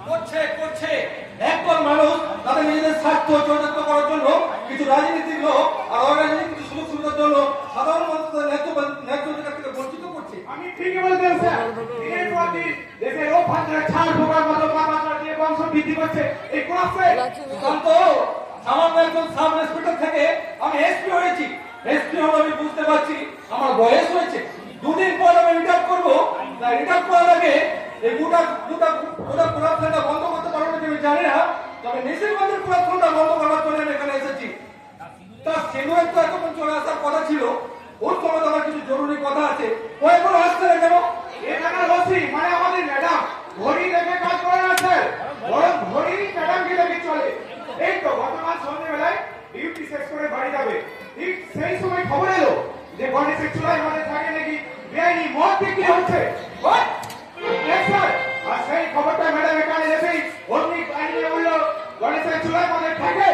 করছে করছে একদল মানুষ তাদের নিজেদের স্বার্থ চরিতার্থ করার জন্য কিছু রাজনীতির লোক আর অরাজনৈতিক কিছু সুযোগ সুবিধার জন্য সাধারণ মানুষ ন্যায্য অধিকার থেকে বঞ্চিত করছে। আমি ঠিকই বলতেন স্যার, দিনের পর দিন দেশের ও ফাঁকড়ে ছাড় পোকার মতো পাকা দিয়ে বংশ বৃদ্ধি করছে এই ক্লাসে। শান্ত, সামান্য একজন সাব ইন্সপেক্টর থেকে আমি এসপি হয়েছি। এসপি হলে আমি বুঝতে পারছি আমার বয়স হয়েছে। দুদিন পর আমি রিটায়ার করবো। রিটায়ার করার আগে এই গোটা করাপশনটা বন্ধ করতে পারবো আমি জানি না, তবে নিশ্চিতভাবে করাপশনটা বন্ধ করার জন্য আমি এখানে এসেছি। তার সেগুলো তো এতক্ষণ চলে আসার কথা ছিল, ওর সময় আমার কিছু জরুরি কথা আছে। ও এখন আসছে না কেন? এখানে বসি মানে আমাদের ম্যাডাম ঘড়ি দেখে কাজ করে আছে, বরং ঘড়ি ম্যাডামকে দেখে চলে। এই তো গতকাল সন্ধ্যেবেলায় ডিউটি শেষ করে বাড়ি যাবে, ঠিক সেই সময় খবর এলো যে গণেশের চুলায় মধ্যে থাকে নাকি বেআইনি মদ বিক্রি হচ্ছে। স্যার, আর সেই খবরটা ম্যাডাম এখানে এসেই অগ্নি আইনে বললো গণেশের চুলায় মধ্যে থাকে।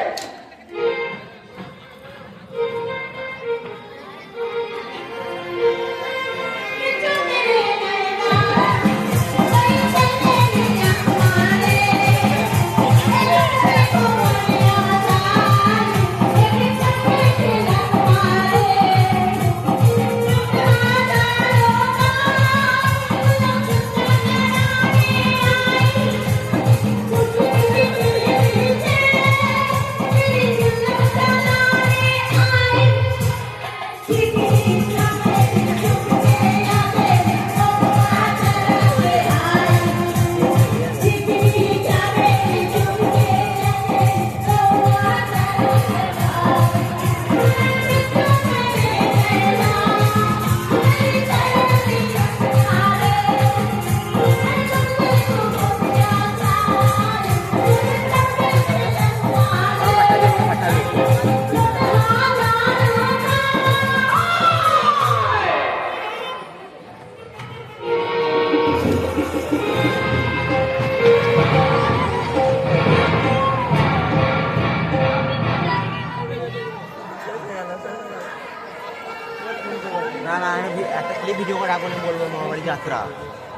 না না আমি একটা ক্লিপ ভিডিও করে আপনি বলবো মামাবাড়ি যাত্রা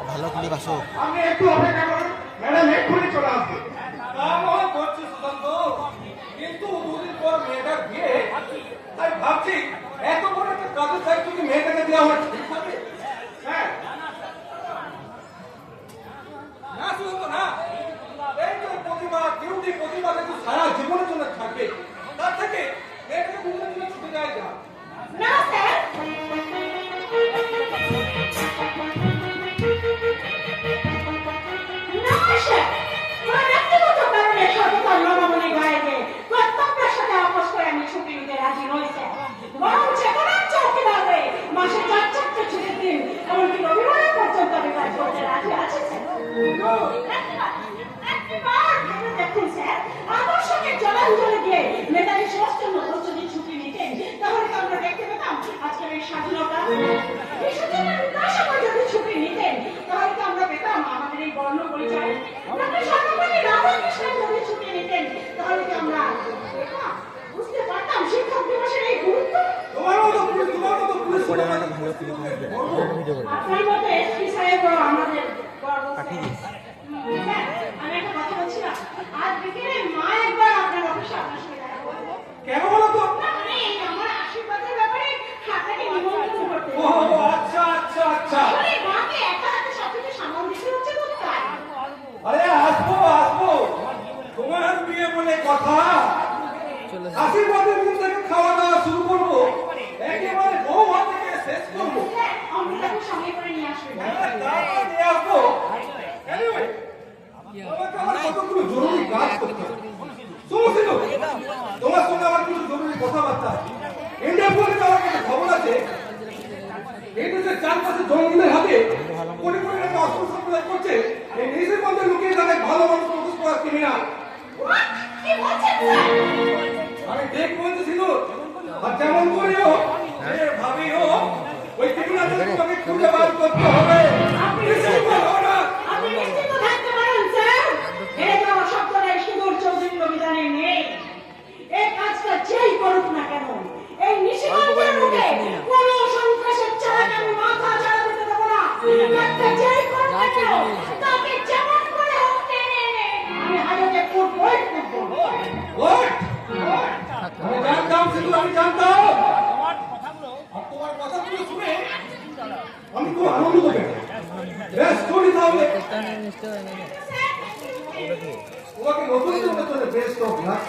ভালো ক্লিপ আসো। আমি একটু অপেক্ষা করুন, ম্যাডাম এক্ষুনি চলে আসবে। করছি সুশান্ত, কিন্তু দুদিন পর মেয়েটার বিয়ে, তাই ভাবছি এত বড় একটা কাজের দায়িত্ব কি মেয়েটাকে দেওয়া আমার ঠিক হবে? স্যার, না সুশান্ত না, এই যে প্রতিবাদ ডিউটি প্রতিবাদ একটু সারা জীবনের জন্য থাকবে, তার থেকে মেয়েটাকে দুদিনের জন্য ছুটি দেয় যা। না স্যার, না স্যার, আমার ব্যক্তিগত কারণে সচেতন নরমণি গায়েকে কর্তব্যের সাথে আপোষ করে আমি ছুটি নিতে রাজি নই স্যার। বরং চেতনার চৌকিদারে মাসে 4-4টে ছুটির দিন এমনকি রবিবারে পর্যন্ত আমি কাজ করতে রাজি আছি স্যার। একবার ভেবে দেখুন স্যার, আদর্শকে জলাঞ্জলি দিয়ে নেতাজি সুভাষচন্দ্র বোস যদি ছুটি নিতেন তাহলে তো আমরা দেখতে পেতাম আজকের এই স্বাধীনতা। ঈশ্বরচন্দ্র বিদ্যাসাগর যদি ছুটি নিতেন তাহলে তো আমরা পেতাম আমাদের এই বর্ণ পরিচয়। ডক্টর সর্বপল্লী রাধাকৃষ্ণন যদি ছুটি নিতেন তাহলে কি আমরা পেতাম, বুঝতে পারতাম শিক্ষক দিবসের এই গুরুত্ব। তোমার মতো পুলিশ পরে আমার একটা ভালো ক্লিপ আসবে ভিডিও করে আপনার মতো এসপি সাহেব আমাদের গর্ব স্যার। স্যার, আমি একটা কথা বলছিলাম, আজ বিকেলে মা একবার আপনার অফিসে আপনার সঙ্গে দেখা করবো। কেন বলো তো? না মানে আমার আশীর্বাদের ব্যাপারে আপনাকে নিমন্ত্রণ করতে। ও আচ্ছা আচ্ছা আচ্ছা, আসলে মাকে একা হাতে সবকিছু সামাল দিতে হচ্ছে তো তাই। আরে আসবো আসবো, তোমার বিয়ে বলে কথা। আশীর্বাদের মুখ থেকে খাওয়া দাওয়া শুরু করবো, একেবারে বউ হাত থেকে শেষ করবো। স্যার, অমৃতাকে সঙ্গে করে নিয়ে আসবেন। তারপর নিয়ে আসবো। Anyway, তোমাকে আমার কতগুলো জরুরি কাজ করতে হবে। শোনো শোনো, তোমার সঙ্গে আমার কিছু জরুরি কথাবার্তা আছে। ইন্ডিয়া পুলিশে আমার কাছে খবর আছে, এই দেশের চারপাশে জঙ্গিদের হাতে কোটি কোটি টাকা অস্ত্র সরবরাহ করছে। এই নিজের মধ্যে লুকিয়ে তাদের ভালো মানুষ প্রবেশ করার ক্রিমিনাল। কি বলছেন স্যার? আমি ঠিক বলতেছিল, আর যেমন করি হোক, যে ভাবি হোক, ওই ক্রিমিনালদের তোমাকে খুঁজে বার করতে হবে। আপনি কিছুই বলো না। আপনি নিশ্চিত থাকতে পারেন স্যার, এই দেওয়া শব্দটা সুদূর চৌধুরীর অভিধানে নেই। এই কাজটা যেই করুক না কেন, এই নিশিগঞ্জের মুখে কোনো সন্ত্রাসের চালাকে আমি মাথা চাড়া দিতে দেবো না। কাজটা যেই করুক না কেন, তাকে যেমন করে হোক টেনে এনে তোমাকে নতুন করে বেস্ট অফ লাক।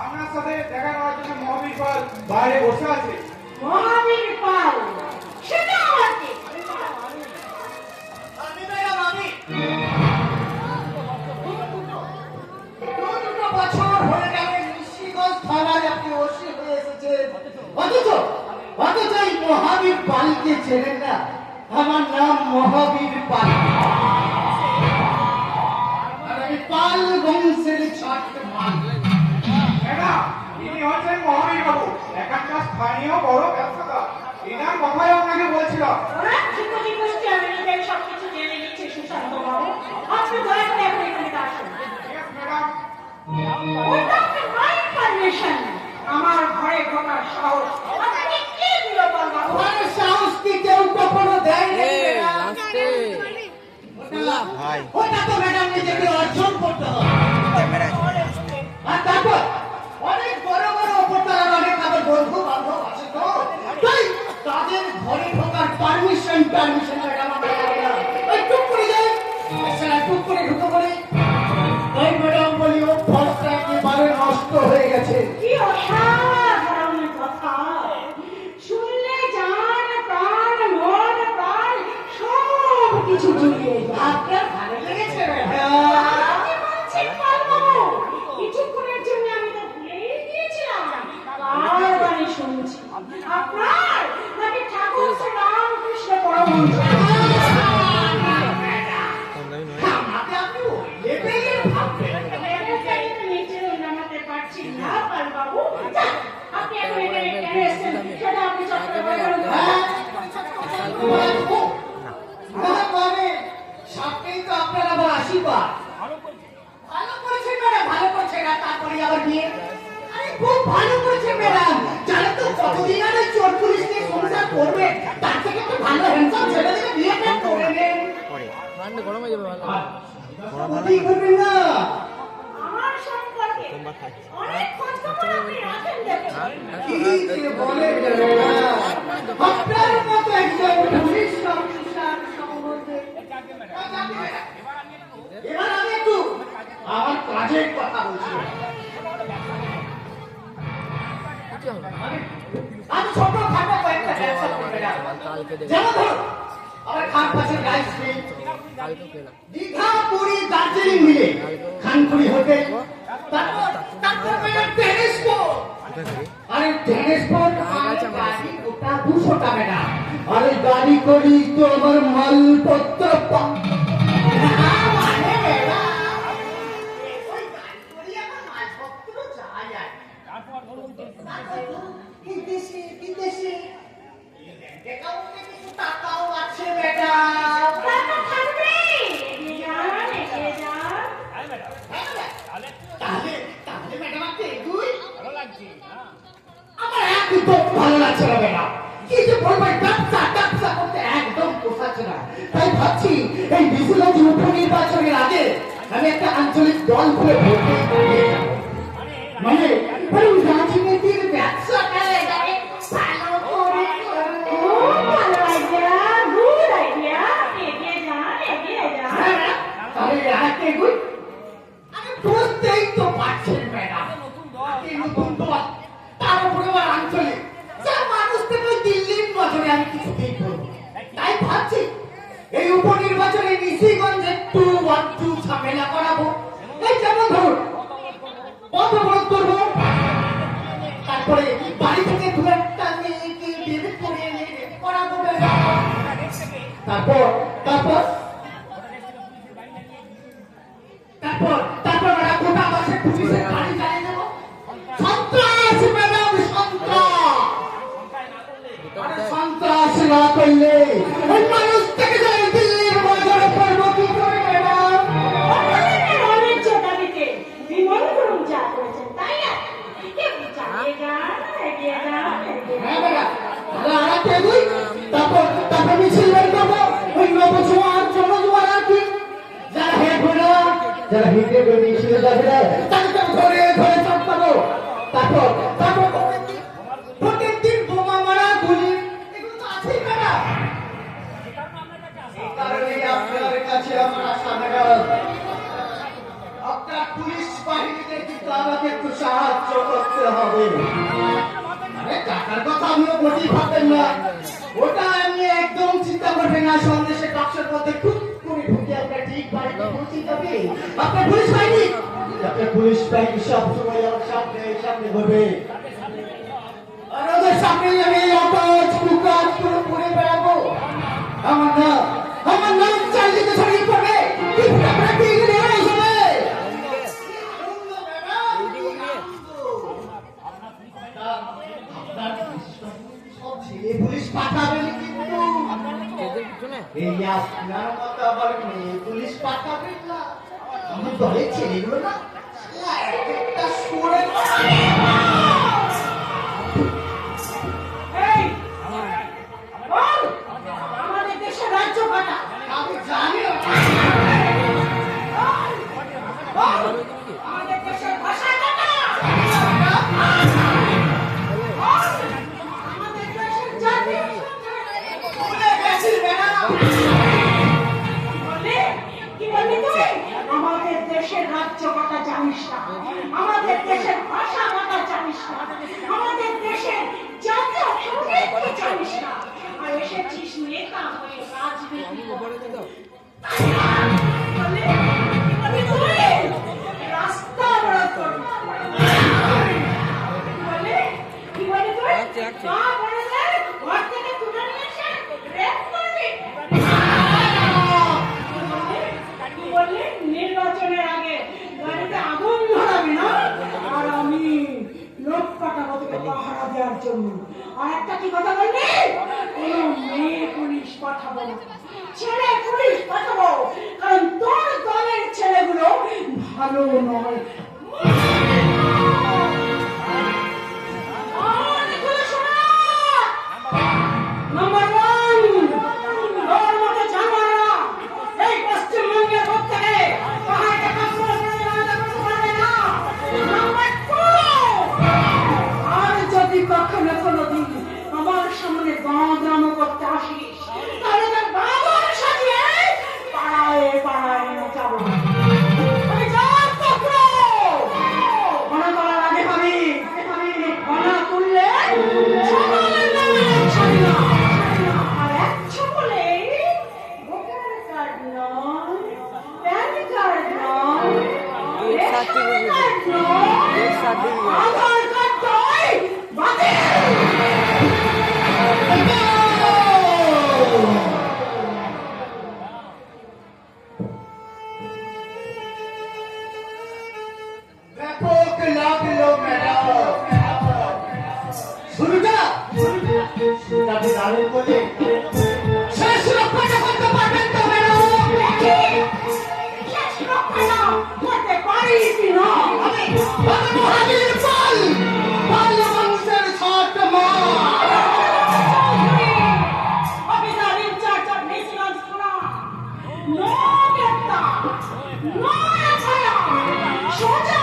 আপনার সাথে দেখা করার জন্য মহাবীর পাল বাইরে বসে আছে। মহাবীর পাল, সেটা আমার কি? দুটো বছর হয়ে গেল নিশিগঞ্জ থানায় আপনি ওসি হয়ে এসেছেন, অথচ এই মহাবীর পালকে চেনেন না। আমার নাম মহাবীর পাল, আর আমি পাল বংশের ছাত্র মান। ম্যাডাম, ইনি হচ্ছেন মহাবীর বাবু, এখানকার স্থানীয় বড় ব্যবসাদার। এনার কথাই আপনাকে বলছিলাম। ওরা ঠিকই বলছে, আমি নিজেই সবকিছু জেনে নিচ্ছি সুশান্ত বাবু। আপনি দয়া করে এখন এখানে আসুন। Yes, madam. Without my permission, আমার ঘরে ঢোকার সাহস আপনাকে কে দিল বাবা? তোমার সাহস কি কেউ কখনো দেয়নি? ভাই ওটা তো ম্যাডাম নিজেকে অর্জন করতে হবে। ক্যামেরা আর তারপর অনেক বড় বড় উপরতলার অনেক আমার বন্ধু বান্ধব আছে, তো তাই তাদের ঘরে ঢোকার পারমিশন ম্যাডাম আমরা দেব না। ওই টুক করে যাই, এছাড়া টুক করে ঢুকে পড়ে। তাই ম্যাডাম বলি ও ফলটা একেবারে নষ্ট হয়ে গেছে। কি অসাধারণ কথা! শুনলে জান, প্রাণ, মন, প্রাণ সব কিছু জুড়িয়ে যায়। আপনার ভালো লেগেছে ম্যাডাম? আমি বলছি পারবো। কিছুক্ষণের জন্য আমি তো ভুলেই গিয়েছিলাম কার বাণী শুনছি। আপনার নাকি ঠাকুর শ্রী রামকৃষ্ণ পরমহংস? আমাকে আপনি লেভেলের ভাববেন। লেভেল চাইতে তো নিচেও নামাতে পারছি না পালবাবু। যান, আপনি এখন এখানে কেন এসেছেন সেটা আপনি চট করে বলুন। মানে সামনেই তো আপনার আবার আশীর্বাদ। ভালো করেছেন ম্যাডাম, ভালো করেছেন। আর তারপরে আবার বিয়ে। আরে খুব ভালো করেছেন ম্যাডাম। জানেন তো কতদিন আর ওই চোর পুলিশ নিয়ে সংসার করবে, তার থেকে একটু ভালো হ্যান্ডসাম ছেলে দেখে বিয়েটা করে নেন। পরে গরম হয়ে যাবে ভালো কি করবেন না? আমার সম্পর্কে অনেক খোঁজ খবর আপনি রাখেন দেখুন। কি যে বলেন ম্যাডাম? আপনার মতো একজন পুলিশ অফিসার সম্বন্ধে। এবার আমি একটু আমার কাজের কথা বলছি। আমি ছোট খাটো কয়েকটা ব্যবসা করে যেমন ধরুন আমার খান পাশের রাইস মিল, দীঘা পুরী দার্জিলিং মিলে খানপুরি হোটেল, তারপর টেনিস কোর্ট। আরে টেনিস কোর্ট গাড়ি ওটা 200 টাকা না। আরে গাড়ি করি তো আমার মালপত্র মানে ওই গাড়ি করি আমার মালপত্র যায় আর বিদেশে অ্যাকাউন্টে কিছু টাকাও আছে ম্যাডাম। টাকা থাকবে, এগিয়ে যান, এগিয়ে যান। তাহলে ম্যাডাম আপনি দুই আমার একদম ভালো লাগছে না ম্যাডাম। কি যে বলবো, ব্যবসা করতে একদম পোষাচ্ছে না। তাই ভাবছি এই বিসিলজি উপনির্বাচনের আগে আমি একটা আঞ্চলিক দল খুলে ভোট দিয়ে যাবো। মানে ওই রাজনীতির ব্যবসাটা এবারে ভালো করে করবো। খুব ভালো idea, good idea। এগিয়ে যান, এগিয়ে যান। আরে রাতে গুড, আমি বুঝতেই তো পারছেন ম্যাডাম। এই নতুন দল, তার উপরে আবার আঞ্চলিক, যা মানুষ থেকে দিল্লির নজরে আমি কিছুতেই করবো। তাই ভাবছি এই উপনির্বাচনে নিশিগঞ্জে একটু একটু ঝামেলা করাবো। এই যেমন ধরুন পথ অবরোধ করবো, তারপরে বাড়ি থেকে দু একটা মেয়েকে বের করে এনে করাবো। তারপর তারপর তারপর তারপর আমরা গোটা মাসে পুলিশের গাড়ি চালিয়ে দেবো। সন্ত্রাস ম্যাডাম, সন্ত্রাস না করলে ওই মানুষ থেকে যাই দিল্লির বাজারে পড়বো কি করে ম্যাডাম? অন্যদের অন্যায্য দাবিতে বিমল গুরুং যা করেছেন, তাই না? এগিয়ে যান, এগিয়ে যান, এগিয়ে হ্যাঁ যান। ম্যাডাম, তাহলে আর একটা এগোই। তারপর মিছিল বের করবো। ওই নবজোয়ার জনজোয়ার আর কি যারা হেঁটে মিছিলে যাবে না তাদেরকে ধরে ধরে চাপাবো। তারপর ভোটের দিন বোমা মারা, গুলি, এগুলো তো আছেই ম্যাডাম। আছে আমার আশা ম্যাডাম। আপনার পুলিশ বাহিনীতে কিন্তু আমাকে একটু সাহায্য করতে হবে। আরে টাকার কথা আমিও মোটেই ভাববেন না, ওটা আমি একদম চিন্তা করবেন না। সন্দেশের বাক্সের মধ্যে খুব করে ঢুকে আপনার ঠিক বাড়িতে পৌঁছে যাবে। আপনার পুলিশ বাহিনী সবসময় আমার সামনে ঘুরবে, আর ওদের সামনে আমি অকাজ কুকাজ করে পড়ে বেড়াবো। আমার নাম চারিদিকে ছড়িয়ে পড়বে, কিন্তু আপনার কি রেহাই হবে? সব ছেলে পুলিশ পাঠাবেন, কিন্তু এই আপনার মতো আবার মেয়ে পুলিশ পাঠাবেন না। আমার দলের ছেলেগুলো না একটা সরে এই, বল, আমাদের দেশের রাজ্য কটা? আমি জানি না। বল, আমাদের দেশের ভাষা কটা? বল, আমাদের দেশের জাতীয় সংখ্যা? ভুলে গেছি ম্যাডাম। কি বললি তুই? আমাদের দেশের রাজ্য কটা জানিস না, আমাদের দেশের ভাষা কটা জানিস না, আমাদের দেশের জাতীয় সঙ্গীত কি জানিস না, আর এসেছিস নেতা হয়ে রাজনীতি করতে। কি বললি তুই? রাস্তা অবরোধ করবি। কি বললি তুই? মা বড়দের ঘর থেকে তুলে নিয়ে এসে রেপ করবি। কি বললি? নির্বাচনের আগে গাড়িতে আগুন ধরাবি না, আর আমি লোক পাঠাবো তোকে পাহারা দেওয়ার জন্য। আর একটা কি কথা বললি? কোনো মেয়ে পুলিশ পাঠাবো না, ছেলে পুলিশ পাঠাবো, কারণ তোর দলের ছেলেগুলো ভালো নয়। আর এগুলো শোনা! নাম্বার ওয়ান, তোর মতো জানোয়াররা এই পশ্চিমবঙ্গের পথ থেকে পাহাড়কে কাপড় পরে আলাদা করতে পারবে না। নাম্বার টু, আর যদি কখনো কোনোদিন আমার সামনে দাঁড়ানো করতে আসিস, তাহলে তার বাবার সাজিয়ে পাড়ায় পাড়ায় যাবো। আমি যার চক্র মনে করার আগে ভাবি, মনে করলে সকালের নামে ছাড়ি না। আর এক সকলেই ভোটার কার্ড নয়, প্যান কার্ড নয়, রেশন কার্ড নয়, আধার কার্ড নয়, ব্যাপক লাগলো ম্যাডাম। শুরুটা আপনি দাঁড়িয়ে বলে শেষ রক্ষাটা করতে পারবেন তো ম্যাডাম? শেষ রক্ষা করতে পারি কি না? আমি মহাবীর পাল, মানুষের ছোট মা। অফিসার ইনচার্জ অফ মেসিগঞ্জ থানা, নো গ্রেপ্তার, নো এফআইআর, সোজা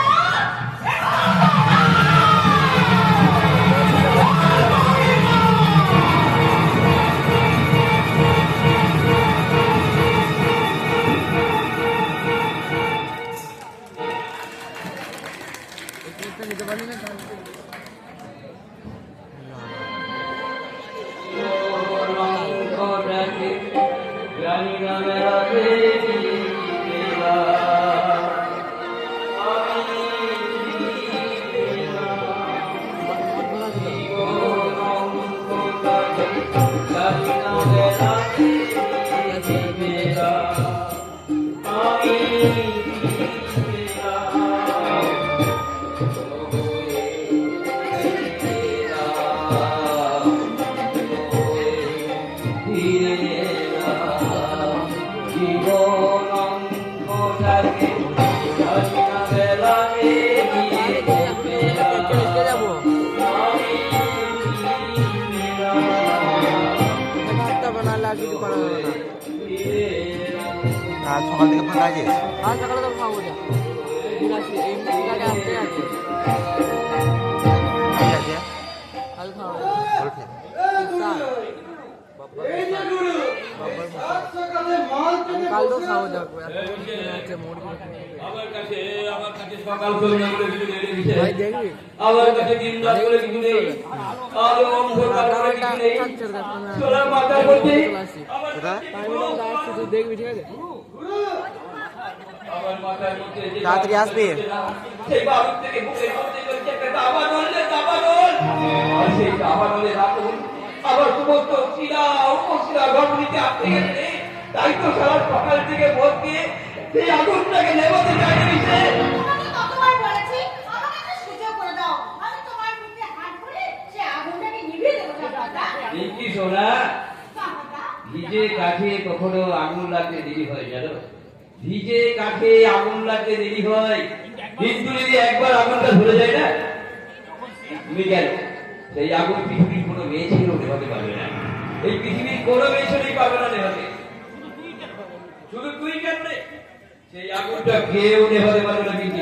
কাল সকাল থেকে ফাঁকা আছে? কাল সকালে তো খাবো যা এমনি আসতে আছে ঠিক আছে, কাল খাওয়া ওঠে। এই যে গুরু, সাত সকালে মা কাল তো খাওয়া যাবে আমার কাছে সকাল করে না বলে কিছু নেই দিছে ভাই দেখবি আমার কাছে দিন রাত করে কিছু নেই আলো অন্ধকার করে কিছু নেই সোলা মাথা করতে আমার তুই দেখবি ঠিক আছে আমার মাথার মধ্যে যে তাড়াতাড়ি আসবি। সেই বারুদ থেকে বুকের মধ্যে চলছে একটা দাবানল আর সেই দাবানলের আগুন আবার সমস্ত শিরা উপশিরা গঠনিতে আপনি গেছে তাই তো সারা সকাল থেকে ভোর দিয়ে সেই আগুনটাকে নেভাতে চাইনি সে তোমাকে কতবার বলেছি আমাকে একটা সুযোগ করে দাও আমি তোমার মুখে হাত ধরে সে আগুনটাকে নিভিয়ে দেবো দাদা এই কি সোনা দাদা ভিজে কাঠে কখনো আগুন লাগতে দেরি হয় জানো ভিজে কাঠে আগুন লাগতে দেরি হয় কিন্তু যদি একবার আগুনটা ধরে যায় না তুমি গেল সেই আগুন পৃথিবীর কোনো মেয়ে ছিল নেভাতে পারবে না এই পৃথিবীর কোনো মেয়ে ছেলেই পারবে না নেভাতে শুধু তুই কেমনে সেই আগুনটা কেউ নেভাতে পারবে না কিন্তু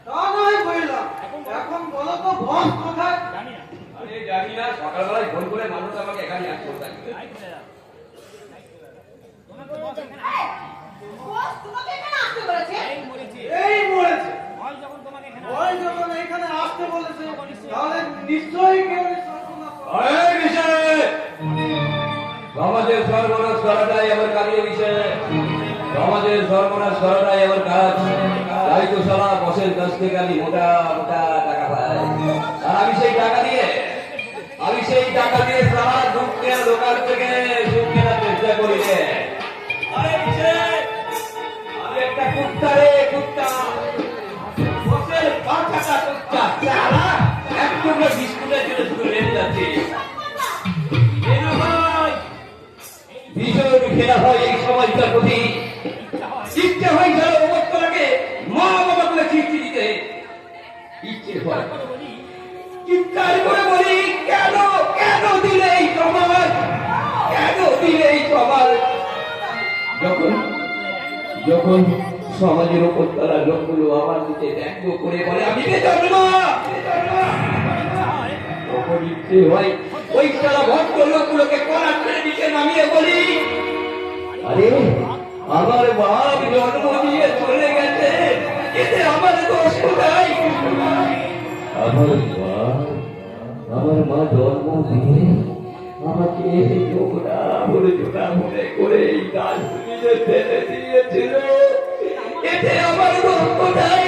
তা নয় বললাম এখন বলো তো বস কোথায়? আরে জানি না সকালবেলায় ফোন করে মানুষ আমাকে এখানে আসতে বস তোমাকে এখানে আসতে বলেছে এই মরেছে ওই যখন এখানে আসতে বলেছে তাহলে নিশ্চয়ই কেউ সর্বনাশ করবে। আরে বিষয় সমাজের সর্বনাশ করাটাই আমার কাজের বিষয় সমাজের সর্বনাশ করাটাই আমার কাজ তাই তো সারা বসের কাছ থেকে আমি মোটা মোটা টাকা পাই আর আমি সেই টাকা দিয়ে সারা দুঃখের দোকান থেকে সুখ কেনার চেষ্টা করি রে আরে বিষয় আমি একটা কুত্তা রে কুত্তা বসের পাঁচটা কুত্তা চালা এক টুকরো বিস্কুটের জন্য শুধু রেখে যাচ্ছি ভীষণ ঘেরা হয় এই সমাজটার প্রতি ইচ্ছে হয় যারা অবস্থাকে মা বাবা করে সৃষ্টি দিতে ইচ্ছে হয় চিৎকার করে বলি কেন কেন দিলে এই সমাজ কেন দিলে এই সমাজ যখন যখন সমাজের ওপর তারা লোকগুলো আমার দিকে ব্যঙ্গ করে বলে আমি তখন ইচ্ছে হয় ওই তারা ভক্ত লোকগুলোকে করার ছেড়ে নিচে নামিয়ে বলি আরে আমার বাপ জন্ম দিয়ে চলে গেছে এতে আমার দোষ কোথায় আমার মা জন্ম দিয়ে আমাকে জোড়া মনে করে এই গাছ তুলে ফেলে দিয়েছিল এতে আমার দোষ কোথায়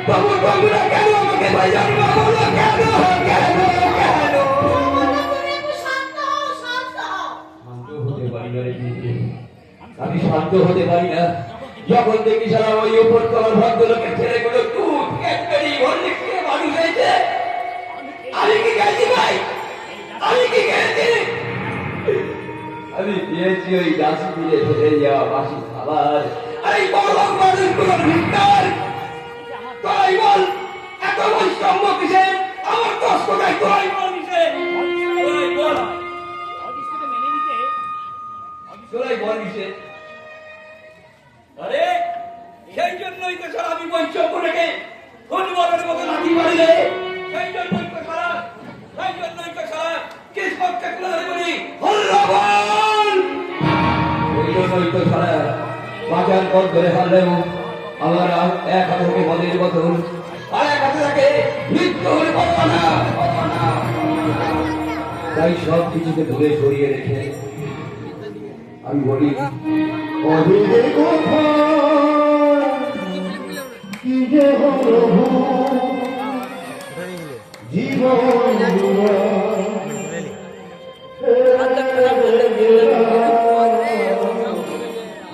তবু তোমরা কেন আমাকে বাজার বলো কেন কেন কেন তুমি একটু শান্ত হও শান্ত হও শান্ত হতে পারি না রে দিদি। আমি শান্ত হতে পারি না যখন দেখি সারা ওই উপর তোমার ভদ্রলোকের ছেলেগুলো দুধ ক্যাডবেরি হরলিক্স খেয়ে মানুষ হয়েছে আমি কি গেছি ভাই আমি কি গেছি আমি দিয়েছি ওই ডাস্টবিনে ফেলে যাওয়া বাসি খাবার আর এই বড় মানুষগুলোর ভিতর তাই বল এত বৈষম্য কিসের আমার দোষ কোথায় তোরাই বল কিসের তোরাই বল তোরাই বল কিসের আরে সেই জন্যই তো সারা আমি বৈষম্য রেখে ফুটবলের মতো লাঠি মারিলে সেই জন্যই তো সারা কিসমতকে তুলে ধরে বলি হল্লাবল ওই জন্যই তো সারা বাজার পথ ধরে হারলেও আমার এক হাতে থেকে মদের বোতল আর এক হাতে থাকে মৃত্যুর কল্পনা তাই সব কিছুকে দূরে সরিয়ে রেখে আমি বলি অধীরে কথা কি যে হলো জীবন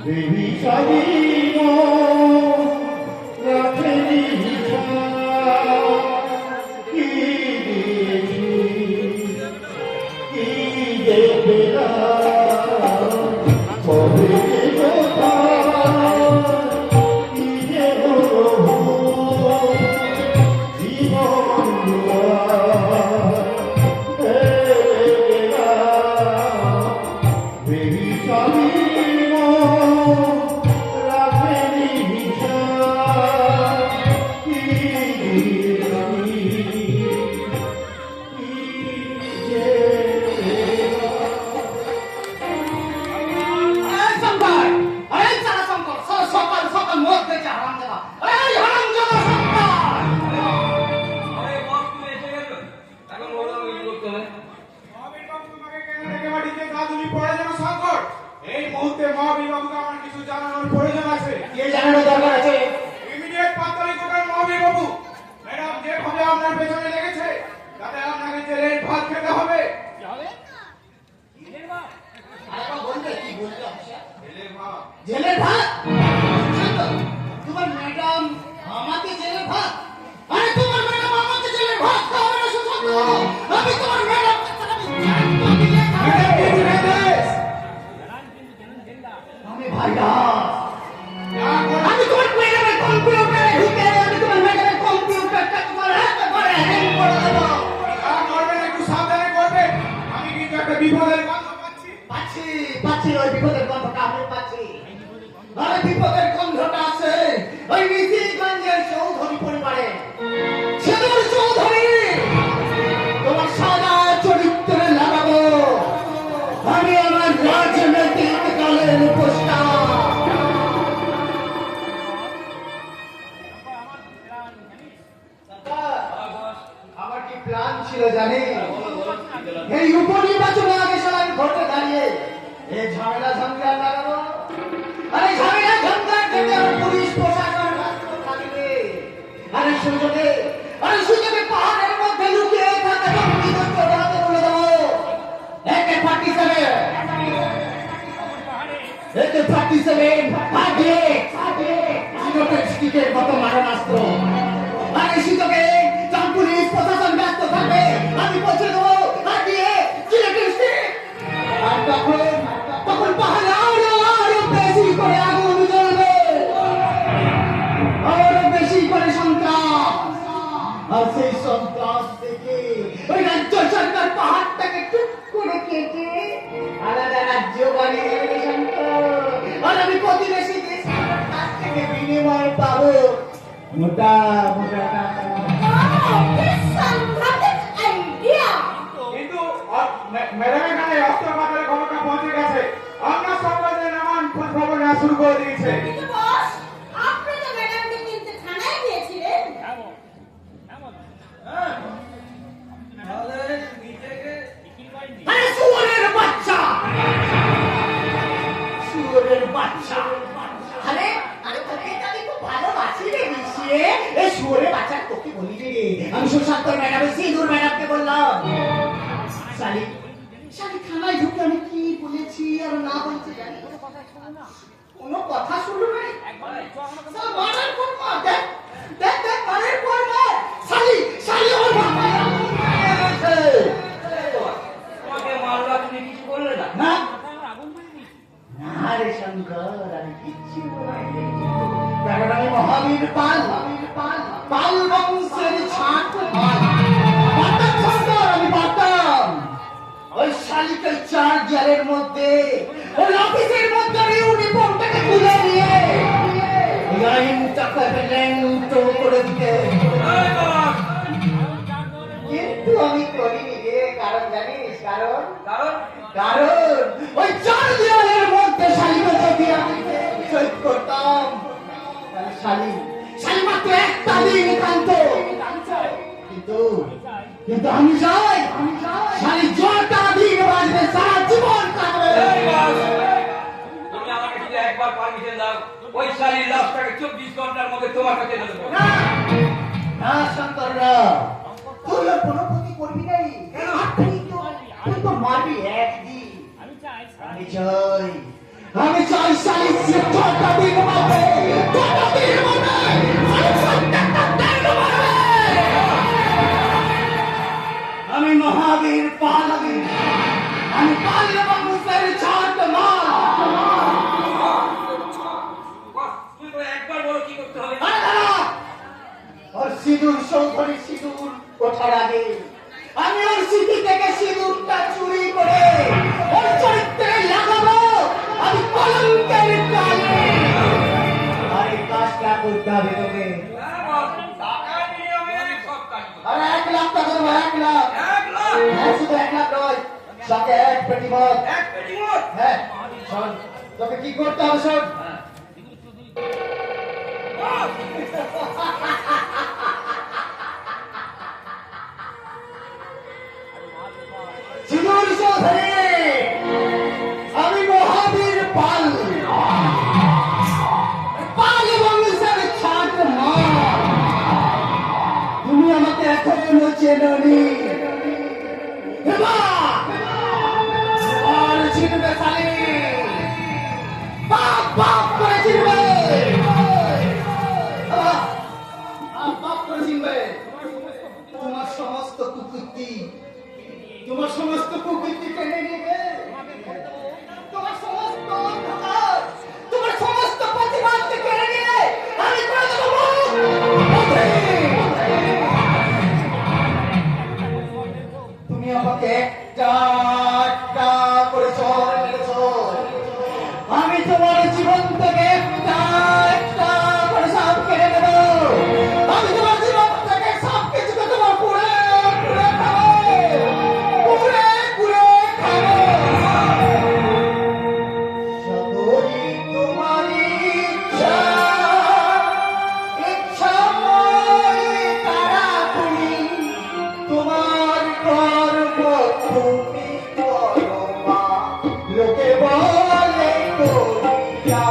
দেবী স্বাধীন রাখেনি কি দিয়েছি কি দেবে না কবে কথা কি যে হলো জীবন বেবি স্বামী রাখ বাবুকে আমার কিছু জানানোর প্রয়োজন আছে। কে জানানো দরকার আছে? ইমিডিয়েট 5 তারিখ ওখানে মহাবীর বাবু, ম্যাডাম যেভাবে আপনার পেছনে লেগেছে তাতে আপনাকে জেলের ভাত খেতে হবে। আরেকবার বলবে কি বলতে অফিসার? জেলের ভাত। জেলের ভাত? শান্ত, তোমার ম্যাডাম আমাকে জেলের ভাত? আরে তোমার ম্যাডাম আমাকে জেলের ভাত খাওয়াবে না সুশান্ত? আমি তোমার ম্যাডাম আমি ভাইরাস। আমি তোমার ম্যাডামের কম্পিউটারে ঢুকে আমি তোমার ম্যাডামের কম্পিউটারটা তোমার হাতে করে হ্যাং করে দেবো। যা করবেন একটু সাবধানে করবেন, আমি কিন্তু একটা বিপদের গন্ধ পাচ্ছি। পাচ্ছি ওই বিপদের গন্ধটা আমি পাচ্ছি। আরে বিপদের গন্ধটা আছে ওই মিছিলগঞ্জের চৌধুরী পরিবারে। সেদুর চৌধুরী, তোমার সাদা চরিত্রে লাগাবো আমি আমার রাজনৈতিক দলের প্রস্তাব। আমার কি প্ল্যান ছিল জানি? এই উপনির্বাচনে আগে সবাই ভোটে দাঁড়িয়ে এই ঝামেলা ঝঞ্ঝাট লাগাবো। আরে ঝামেলা ঝঞ্ঝাট থেকে আর পুলিশ প্রশাসন ব্যস্ত থাকবে। আরে সুযোগে পাহাড়ের মধ্যে লুকিয়ে থাকা জঙ্গিদের চোরাতে বলে দেবো AK-47 সিনোপেক্সটিকের মতো মারণাস্ত্র। আরে সুযোগে পুলিশ প্রশাসন ব্যস্ত থাকবে, আমি পৌঁছে দেবো আর তখন পাহাড়ে আরো বেশি করে আগুন জ্বলবে, আরো বেশি করে সন্ত্রাস। আর সেই সন্ত্রাস থেকে ওই রাজ্য সরকার পাহাড়টাকে টুক করে কেটে আলাদা রাজ্য বানিয়ে দেবে শান্ত। আর আমি প্রতিবেশী দেশের কাছ থেকে বিনিময় পাবো মোটা মোটা টাকা। কিন্তু ম্যাডাম এখানে অস্ত্র বাজারের খবরটা পৌঁছে গেছে, আপনার সরকারের নামান খবর নেওয়া শুরু করে দিয়েছে। কিন্তু বস, আপনি তো ম্যাডামকে কিনতে থানায় গিয়েছিলেন। আরে শুয়োরের বাচ্চা, শুয়োরের বাচ্চা। আরে আরে তোকে তো আমি খুব ভালোবাসি রে মিশিয়ে। এই শুয়োরের বাচ্চা তোকে বলি রে, আমি সুশান্ত ম্যাডাম সিঁদুর ম্যাডামকে বললাম শালি থানায় ঢুকে আমি কি বলেছি আর না বলছি জানি? কোনো কথা শুনলো না। মারার পর মার, দেখ দেখ দেখ মারার পর মার। শালি ওর মাথায় আগুন মেরেছে। তোমাকে মারলা, তুমি কিছু করলে না? না না রে শঙ্কর, আমি কিচ্ছু বলিনি। কারণ আমি মহাবীর পাল বংশের ছাট মাল। পারতাম শঙ্কর, আমি পারতাম। ওই শালিকে 4 দেয়ালের মধ্যে ওই অফিসের মধ্যে ইউনিফর্মটাকে তুলে নিয়ে লাইনটাকে ল্যাংটো করে দিতে। কিন্তু আমি করিনি রে, কারণ জানিস? কারণ ওই 4 দেয়ালের মধ্যে শালিকে যদি আমি শহীদ করতাম তাহলে শালি মাত্র একটা দিন কান্ত। কিন্তু আমি চাই শালি জোরটা দিন বাঁচবে, সারা জীবন কাটবে। তুমি আমাকে শুধু একবার পারমিশন দাও, ওই শালীর লাশটাকে 24 ঘন্টার মধ্যে তোমার কাছে এনে দেবো। না শঙ্কর না, তুই আর কোনো ক্ষতি করবি নাই। তুই তো মারবি একদিন। আমি চাই শালি জোরটা দিন বাঁচবে, জোরটা দিন বাঁচবে, শালি প্রত্যেকটা দিন বাঁচবে। আমি মহাবীর পাল, আমি পাল বংশের ছাট মাল। তুমি তো একবার বলো কি করতে হবে। আরে দাঁড়া, ওর সিঁদুর চৌধুরী সিঁদুর ওঠার আগে আমি ওর স্মৃতি থেকে সিঁদুরটা চুরি করে ওর চরিত্রে লাগাবো আমি কলঙ্কের কালে। আর এই কাজটা করতে হবে তোকে। হ্যাঁ বস, টাকা নিয়ে আমি সব কাজ করব। আরে 1 লাখ টাকা দেবো, 1 লাখ। 1 লাখ? হ্যাঁ, শুধু 1 লাখ নয়, সাথে 1 পেটি মদ। এক পেটি মদ? হ্যাঁ শোন, তোকে কি করতে হবে শোন। সিঁদুর চৌধুরী, আমি মহাবীর পাল। চেননি আর চিনবে খালি বাপ বাপ করে চিনবে বাপ করে চিনবে তোমার সমস্ত কুকীর্তি টেনে নিবে তোমার সমস্ত অন্ধকার তোমার সমস্ত প্রতিভাকে কেড়ে নিয়ে আমি করে দেবো তুমি আমাকে একটা একটা করে চর মেরেছো আমি তোমার জীবন থেকে একটা একটা করে সব কেড়ে নেব আমি তোমার জীবন থেকে সব কিছুকে তোমার পুরে পুরে খাবো পুরে পুরে খাবো সবই তোমারই ইচ্ছা ইচ্ছাময় তারাপুরি তোমার গর্ব তুমি করো মা লোকে বলে করিয়া